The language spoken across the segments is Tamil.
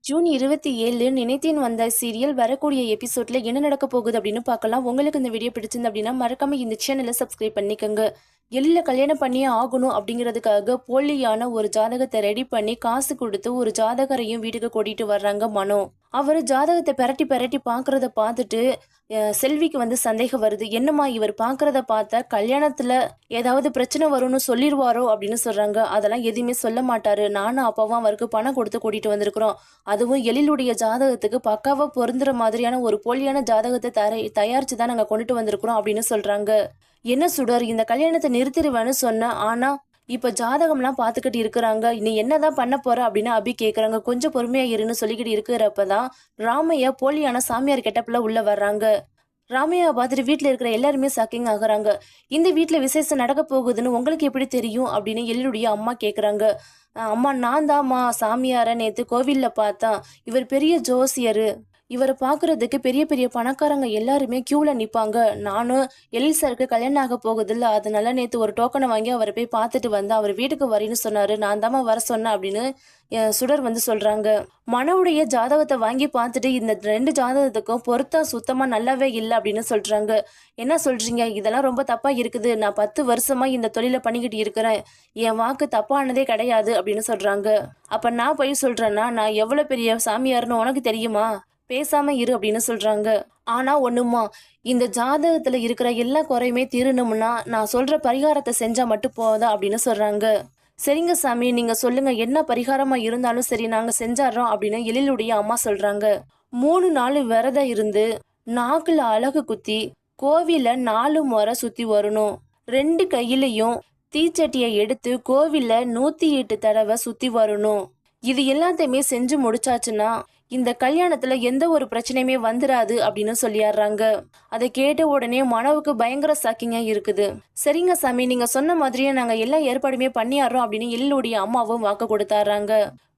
ஜூன் 27 நினைத்தேன் வந்தாய் சீரியல் வரக்கூடிய எபிசோட்ல என்ன நடக்க போகுது அப்படின்னு பார்க்கலாம். உங்களுக்கு இந்த வீடியோ பிடிச்சிருந்து அப்படின்னா மறக்காம இந்த சேனலை சப்ஸ்கிரைப் பண்ணிக்கோங்க. கல்யாணம் பண்ணியே ஆகணும் அப்படிங்கிறதுக்காக போலியான ஒரு ஜாதகத்தை ரெடி பண்ணி காசு கொடுத்து ஒரு ஜாதகரையும் வீட்டுக்கு கூட்டிட்டு வர்றாங்க மனோ. அவர் ஜாதகத்தை பெரட்டி பெரட்டி பாக்குறத பார்த்துட்டு செல்விக்கு வந்து சந்தேகம் வருது. என்னம்மா இவர் பாக்குறத பார்த்தா கல்யாணத்துல ஏதாவது பிரச்சனை வரும்னு சொல்லிடுவாரோ அப்படின்னு சொல்றாங்க. அதெல்லாம் எதுவுமே சொல்ல மாட்டாரு. நானும் அப்பாவும் அவருக்கு பணம் கொடுத்து கூட்டிட்டு வந்திருக்கிறோம். அதுவும் எழிலுடைய ஜாதகத்துக்கு பக்காவா பொருந்துற மாதிரியான ஒரு போலியான ஜாதகத்தை தயாரிச்சு தான் நாங்க கொண்டுட்டு வந்திருக்கிறோம் அப்படின்னு சொல்றாங்க. என்ன சுடர், இந்த கல்யாணத்தை நிறுத்திடுவேன்னு சொன்ன, ஆனா இப்ப ஜாதகம்லாம் பாத்துக்கிட்டு இருக்கிறாங்க, நீ என்னதான் பண்ண போற அப்படின்னு அபி கேக்குறாங்க. கொஞ்சம் பொறுமையா இருன்னு சொல்லிக்கிட்டு இருக்கிறப்பதான் ராமையா போலியான சாமியார் கெட்டப்ல உள்ள வர்றாங்க. ராமையாவை பார்த்துட்டு வீட்டுல இருக்கிற எல்லாருமே ஷாக்கிங் ஆகுறாங்க. இந்த வீட்டுல விசேஷம் நடக்க போகுதுன்னு உங்களுக்கு எப்படி தெரியும் அப்படின்னு எழிலுடைய அம்மா கேக்குறாங்க. அம்மா, நான் தான்மா சாமியார நேத்து கோவில்ல பார்த்தேன். இவர் பெரிய ஜோசியரு. இவரை பாக்குறதுக்கு பெரிய பெரிய பணக்காரங்க எல்லாருமே கியூல நிப்பாங்க. நானும் எழில் சாருக்கு கல்யாணம் ஆக போகுதில்ல, அதனால நேத்து ஒரு டோக்கனை வாங்கி அவரை போய் பார்த்துட்டு வந்து அவர் வீட்டுக்கு வரேன்னு சொன்னாரு. நான் தாமா வர சொன்னேன் அப்படின்னு சுடர் வந்து சொல்றாங்க. மனவுடைய ஜாதகத்தை வாங்கி பார்த்துட்டு இந்த 2 ஜாதகத்துக்கும் பொருத்தா சுத்தமா நல்லாவே இல்லை அப்படின்னு சொல்றாங்க. என்ன சொல்றீங்க, இதெல்லாம் ரொம்ப தப்பா இருக்குது. நான் 10 வருஷமா இந்த தொழிலை பண்ணிக்கிட்டு இருக்கிறேன். என் வாக்கு தப்பானதே கிடையாது அப்படின்னு சொல்றாங்க. அப்ப நான் போய் சொல்றேன்னா நான் எவ்வளவு பெரிய சாமியார்னு உனக்கு தெரியுமா? பேசாம இரு அப்படின்னு சொல்றாங்க. ஆனா ஒண்ணுமா, இந்த ஜாதகத்துல இருக்கிற எல்லா குறையுமே தீரணும்னா நான் சொல்ற பரிகாரத்தை செஞ்சா மட்டும் போதா அப்படின்னு சொல்றாங்க. சரிங்க சாமி, நீங்க சொல்லுங்க, என்ன பரிகாரமா இருந்தாலும் சரி நாங்க செஞ்சாடுறோம் அப்படின்னு எழிலுடைய அம்மா சொல்றாங்க. 3 நாள் விரதம் இருந்து நாக்குல அழகு குத்தி கோவில 4 முறை சுத்தி வரணும். 2 கையிலையும் தீச்சட்டியை எடுத்து கோவில 108 தடவை சுத்தி வரணும். இது எல்லாத்தையுமே செஞ்சு முடிச்சாச்சுன்னா இந்த கல்யாணத்துல எந்த ஒரு பிரச்சனையுமே வந்துடாது அப்படின்னு சொல்லிடுறாங்க. அதை கேட்ட உடனே மனவுக்கு பயங்கர ஷாக்கிங்கா இருக்குது. சரிங்க சாமி, நீங்க சொன்ன மாதிரியே நாங்க எல்லா ஏற்பாடுமே பண்ணிடுறோம் அப்படின்னு எழிலுடைய அம்மாவும் வாக்கு கொடுத்தாடுறாங்க.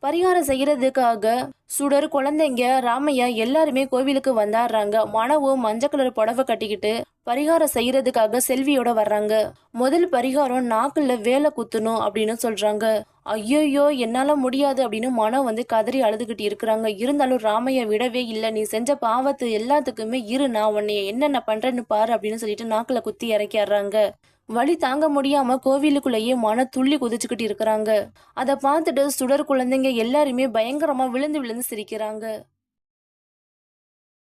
பரிகாரம் செய்யறதுக்காக சுடர், குழந்தைங்க, ராமையா எல்லாருமே கோவிலுக்கு வந்தாடுறாங்க. மனவும் மஞ்சள் கலர் புடவை கட்டிக்கிட்டு பரிகாரம் செய்யறதுக்காக செல்வியோட வர்றாங்க. முதல் பரிகாரம் நாக்குல வேலை குத்தணும் அப்படின்னு சொல்றாங்க. ஐயோயோ, என்னால முடியாது அப்படின்னு மனம் வந்து கதறி அழுதுகிட்டு இருக்கிறாங்க. இருந்தாலும் ராமையா விடவே இல்லை. நீ செஞ்ச பாவத்து எல்லாத்துக்குமே இரு, நான் உன்னைய என்னென்ன பண்றேன்னு பாரு அப்படின்னு சொல்லிட்டு நாக்குல குத்தி இறக்கிடுறாங்க. வலி தாங்க முடியாம கோவிலுக்குள்ளேயே மன துள்ளி குதிச்சுக்கிட்டு இருக்கிறாங்க. அதை பார்த்துட்டு சுடர், குழந்தைங்க எல்லாருமே பயங்கரமா விழுந்து விழுந்து சிரிக்கிறாங்க.